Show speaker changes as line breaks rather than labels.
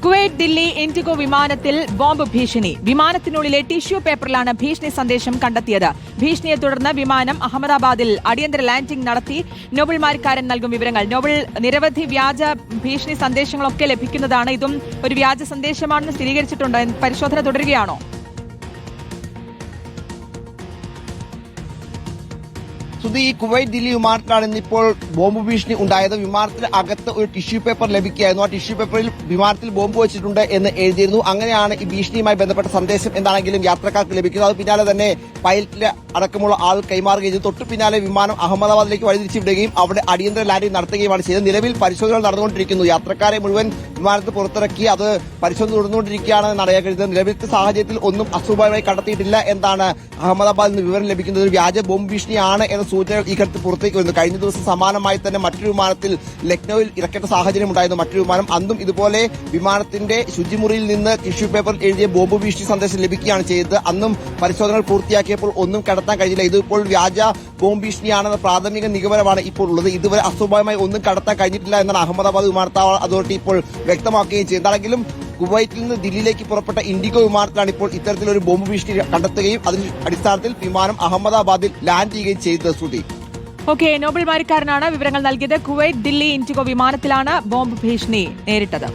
Kuwait Delhi IndiGo വിമാനത്തിൽ bomb ഭീഷണി. വിമാനത്തിനുള്ളിലെ tissue പേപ്പറിലാണ് ഭീഷണി സന്ദേശം കണ്ടെത്തിയത്. ഭീഷണിയെ തുടർന്ന് വിമാനം അഹമ്മദാബാദിൽ അടിയന്തര ലാൻഡിംഗ് നടത്തി. നോബിൾ മാരിക്കാരൻ നൽകും വിവരങ്ങൾ. നോബിൾ, നിരവധി വ്യാജ ഭീഷണി സന്ദേശങ്ങളൊക്കെ ലഭിക്കുന്നതാണ്. ഇതും ഒരു വ്യാജ സന്ദേശമാണെന്ന് സ്ഥിരീകരിച്ചിട്ടുണ്ട്. പരിശോധന തുടരുകയാണോ?
ഈ കുവൈറ്റ് ദില്ലി വിമാനത്തിലാണ് ഇന്നിപ്പോൾ ബോംബ് ഭീഷണി ഉണ്ടായത്. വിമാനത്തിന് അകത്ത് ഒരു ടിഷ്യൂ പേപ്പർ ലഭിക്കുകയായിരുന്നു. ആ ടിഷ്യൂ പേപ്പറിൽ വിമാനത്തിൽ ബോംബ് വെച്ചിട്ടുണ്ട് എന്ന് എഴുതിയിരുന്നു. അങ്ങനെയാണ് ഈ ഭീഷണിയുമായി ബന്ധപ്പെട്ട സന്ദേശം എന്താണെങ്കിലും യാത്രക്കാർക്ക് ലഭിക്കുന്നത്. അത് പിന്നാലെ തന്നെ പൈലറ്റിലെ അടക്കമുള്ള ആൾ കൈമാറുകയും ചെയ്തു. തൊട്ടു പിന്നാലെ വിമാനം അഹമ്മദാബാദിലേക്ക് വഴിതിരിച്ചു വിടുകയും അവിടെ അടിയന്തര ലാൻഡിംഗ് നടത്തുകയുമാണ് ചെയ്തത്. നിലവിൽ പരിശോധനകൾ നടന്നുകൊണ്ടിരിക്കുന്നു. യാത്രക്കാരെ മുഴുവൻ വിമാനത്തിൽ പുറത്തിറക്കി അത് പരിശോധന തുടർന്നുകൊണ്ടിരിക്കുകയാണെന്ന് അറിയാൻ കഴിയുന്നത്. നിലവിലത്തെ സാഹചര്യത്തിൽ ഒന്നും അസ്വാഭാവികമായി കണ്ടെത്തിയിട്ടില്ല എന്നാണ് അഹമ്മദാബാദിൽ നിന്ന് വിവരം ലഭിക്കുന്നത്. ഒരു വ്യാജ ബോംബ് ഭീഷണിയാണ് എന്ന സൂചനകൾ ഈ ഘട്ടത്തിൽ പുറത്തേക്ക് വരുന്നു. കഴിഞ്ഞ ദിവസം സമാനമായി തന്നെ മറ്റൊരു വിമാനത്തിൽ ലക്നൌവിൽ ഇറക്കേണ്ട സാഹചര്യം ഉണ്ടായിരുന്നു. മറ്റൊരു വിമാനം അന്നും ഇതുപോലെ വിമാനത്തിന്റെ ശുചിമുറിയിൽ നിന്ന് ടിഷ്യൂ പേപ്പറിൽ എഴുതിയ ബോംബ് ഭീഷണി സന്ദേശം ലഭിക്കുകയാണ് ചെയ്തത്. അന്നും പരിശോധനകൾ പൂർത്തിയാക്കിയപ്പോൾ ഒന്നും കണ്ടെത്താൻ കഴിഞ്ഞില്ല. ഇതിപ്പോൾ വ്യാജ ബോംബ് ഭീഷണിയാണെന്ന പ്രാഥമിക നിഗമനമാണ് ഇപ്പോൾ ഉള്ളത്. ഇതുവരെ അസ്വാഭാവികമായി ഒന്നും കണ്ടെത്താൻ കഴിഞ്ഞിട്ടില്ല എന്നാണ് അഹമ്മദാബാദ് വിമാനത്താവള അതോറിറ്റി ഇപ്പോൾ വ്യക്തമാക്കുകയും ചെയ്യുന്നത്. എന്താണെങ്കിലും കുവൈറ്റിൽ നിന്ന് ദില്ലിയിലേക്ക് പുറപ്പെട്ട ഇൻഡിഗോ വിമാനത്തിലാണ് ഇപ്പോൾ ഇത്തരത്തിലൊരു ബോംബ് ഭീഷണി കണ്ടെത്തുകയും അതിന്റെ അടിസ്ഥാനത്തിൽ വിമാനം അഹമ്മദാബാദിൽ ലാൻഡ് ചെയ്യുകയും ചെയ്തത്. ശ്രുതി,
ഓക്കെ, നോബിൾ മാരിക്കാരനാണ് വിവരങ്ങൾ നൽകിയത്. കുവൈറ്റ് ദില്ലി ഇൻഡിഗോ വിമാനത്തിലാണ് ബോംബ് ഭീഷണി നേരിട്ടത്.